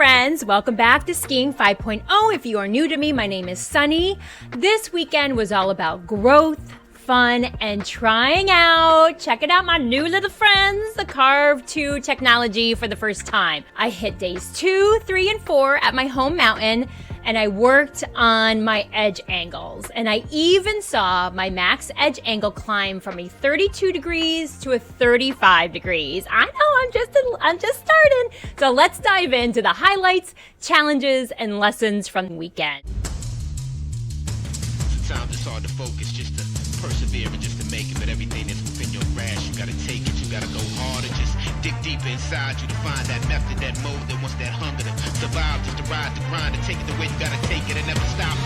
friends, welcome back to Skiing 5.0. If you are new to me, my name is Sunny. This weekend was all about growth, fun, and trying out. Check it out, my new little friends, the CARV 2 technology for the first time. I hit days 2, 3, and 4 at my home mountain, and I worked on my edge angles. And I even saw my max edge angle climb from a 32 degrees to a 35 degrees. I know, I'm just starting. So let's dive into the highlights, challenges, and lessons from the weekend. Sometimes it's hard to focus, just to persevere and just to make it, but everything that's within your grasp, you gotta take it, you gotta go harder, just dig deeper inside you to find that method, that mode that wants that hunger to survive, just to ride the grind, to take it the way you gotta take it and never stop.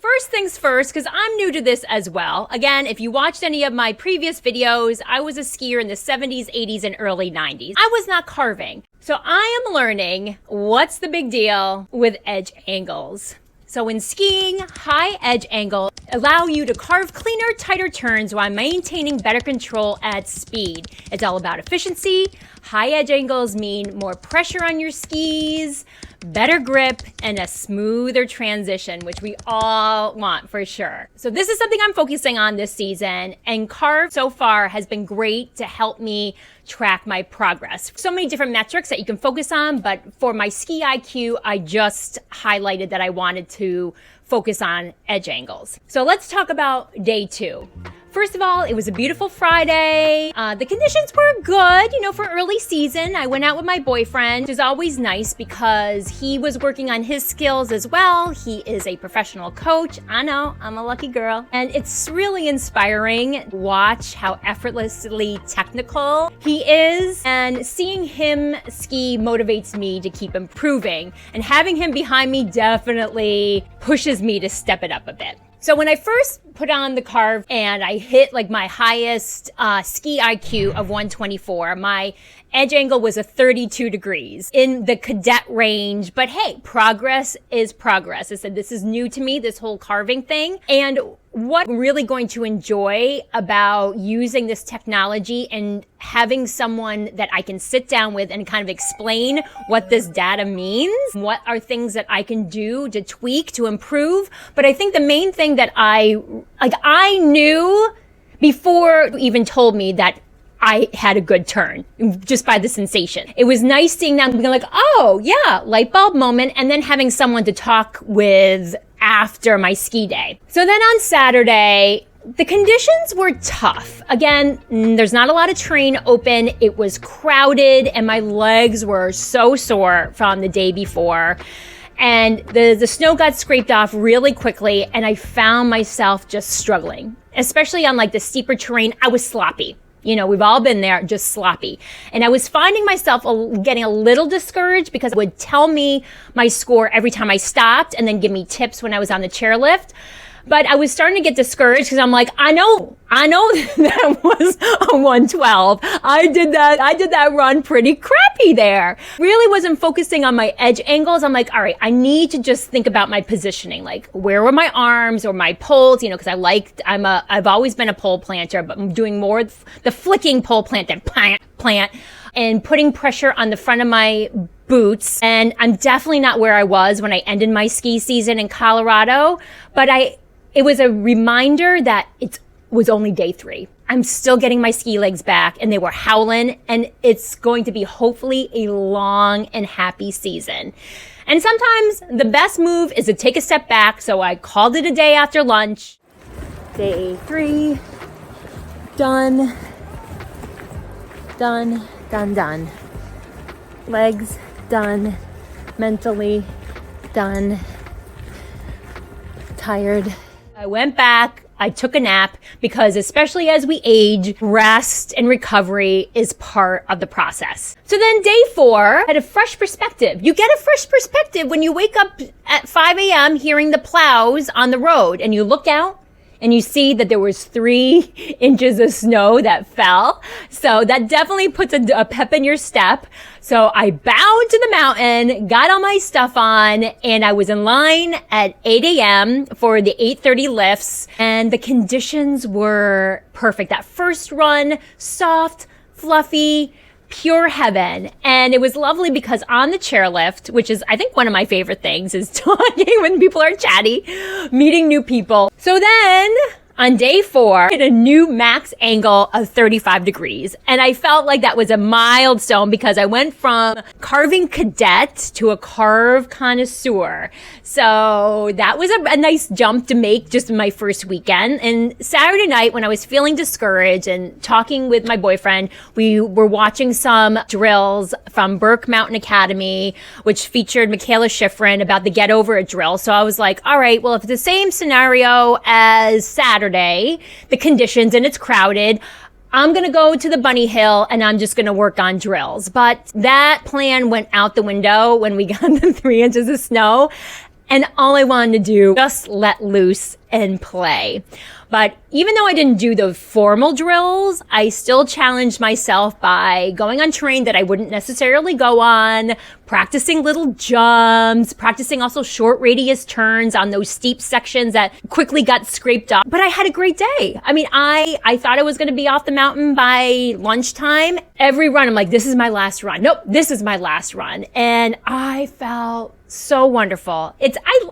First things first, because I'm new to this as well. Again, if you watched any of my previous videos, I was a skier in the 70s, 80s, and early 90s. I was not carving. So I am learning what's the big deal with edge angles. So in skiing, high edge angles allow you to carve cleaner, tighter turns while maintaining better control at speed. It's all about efficiency. High edge angles mean more pressure on your skis, better grip, and a smoother transition, which we all want for sure. So this is something I'm focusing on this season, and CARV so far has been great to help me track my progress. So many different metrics that you can focus on, but for my ski IQ, I just highlighted that I wanted to focus on edge angles. So let's talk about day 2. First of all, it was a beautiful Friday. The conditions were good, for early season. I went out with my boyfriend, which is always nice because he was working on his skills as well. He is a professional coach. I know, I'm a lucky girl. And it's really inspiring to watch how effortlessly technical he is. And seeing him ski motivates me to keep improving. And having him behind me definitely pushes me to step it up a bit. So when I first put on the CARV and I hit like my highest ski IQ of 124, my edge angle was a 32 degrees in the cadet range. But hey, progress is progress. I said, this is new to me, this whole carving thing. And what I'm really going to enjoy about using this technology and having someone that I can sit down with and kind of explain what this data means, what are things that I can do to tweak, to improve. But I think the main thing that I knew before you even told me that I had a good turn just by the sensation. It was nice seeing them being like, oh yeah, light bulb moment, and then having someone to talk with after my ski day. So then on Saturday, the conditions were tough. Again, there's not a lot of terrain open. It was crowded and my legs were so sore from the day before. And the snow got scraped off really quickly and I found myself just struggling. Especially on like the steeper terrain, I was sloppy. We've all been there, just sloppy. And I was finding myself getting a little discouraged because it would tell me my score every time I stopped and then give me tips when I was on the chairlift. But I was starting to get discouraged because I'm like, I know that was a 112. I did that run pretty crappy there. Really wasn't focusing on my edge angles. I'm like, all right, I need to just think about my positioning. Like, where were my arms or my poles? Because I've always been a pole planter, but I'm doing more the flicking pole plant than plant and putting pressure on the front of my boots. And I'm definitely not where I was when I ended my ski season in Colorado, but it was a reminder that it was only day 3. I'm still getting my ski legs back and they were howling, and it's going to be hopefully a long and happy season. And sometimes the best move is to take a step back. So I called it a day after lunch. Day 3, done. Legs done, mentally done, tired. I went back, I took a nap because especially as we age, rest and recovery is part of the process. So then day 4 had a fresh perspective. You get a fresh perspective when you wake up at 5 a.m. hearing the plows on the road and you look out and you see that there was 3 inches of snow that fell. So that definitely puts a pep in your step. So I bowed to the mountain, got all my stuff on, and I was in line at 8 a.m. for the 8:30 lifts, and the conditions were perfect. That first run, soft, fluffy, pure heaven. And it was lovely because on the chairlift, which is, I think, one of my favorite things, is talking when people are chatty, meeting new people. So then on day 4, I hit a new max angle of 35 degrees. And I felt like that was a milestone because I went from carving cadet to a carve connoisseur. So that was a nice jump to make just in my first weekend. And Saturday night, when I was feeling discouraged and talking with my boyfriend, we were watching some drills from Burke Mountain Academy, which featured Michaela Schifrin about the Get Over It drill. So I was like, all right, well, if it's the same scenario as Saturday, the conditions, and it's crowded, I'm going to go to the bunny hill and I'm just going to work on drills. But that plan went out the window when we got the 3 inches of snow. And all I wanted to do, just let loose and play. But even though I didn't do the formal drills, I still challenged myself by going on terrain that I wouldn't necessarily go on, practicing little jumps, practicing also short radius turns on those steep sections that quickly got scraped off. But I had a great day. I mean, I thought I was going to be off the mountain by lunchtime. Every run, I'm like, this is my last run. Nope, this is my last run. And I felt so wonderful.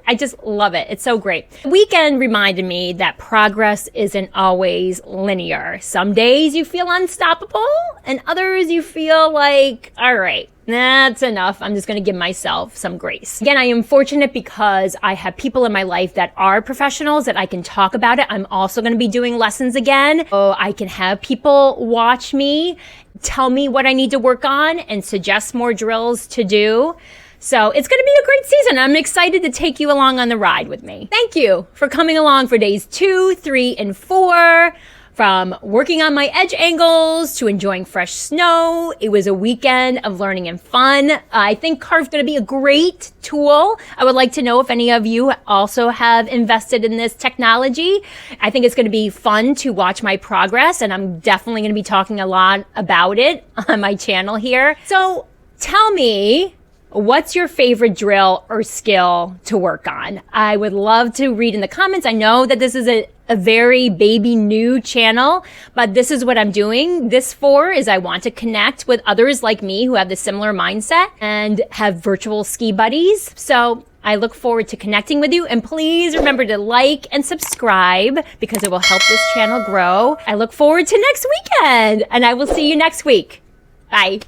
I just love it. It's so great. The weekend reminded me that progress isn't always linear. Some days you feel unstoppable and others you feel like, all right, that's enough. I'm just going to give myself some grace. Again, I am fortunate because I have people in my life that are professionals that I can talk about it. I'm also going to be doing lessons again. So I can have people watch me, tell me what I need to work on and suggest more drills to do. So it's going to be a great season. I'm excited to take you along on the ride with me. Thank you for coming along for days 2, 3, and 4. From working on my edge angles to enjoying fresh snow. It was a weekend of learning and fun. I think Carve's going to be a great tool. I would like to know if any of you also have invested in this technology. I think it's going to be fun to watch my progress, and I'm definitely going to be talking a lot about it on my channel here. So tell me, what's your favorite drill or skill to work on? I would love to read in the comments. I know that this is a very baby new channel, but this is what I'm doing this for, is I want to connect with others like me who have the similar mindset and have virtual ski buddies. So I look forward to connecting with you, and please remember to like and subscribe because it will help this channel grow. I look forward to next weekend, and I will see you next week. Bye.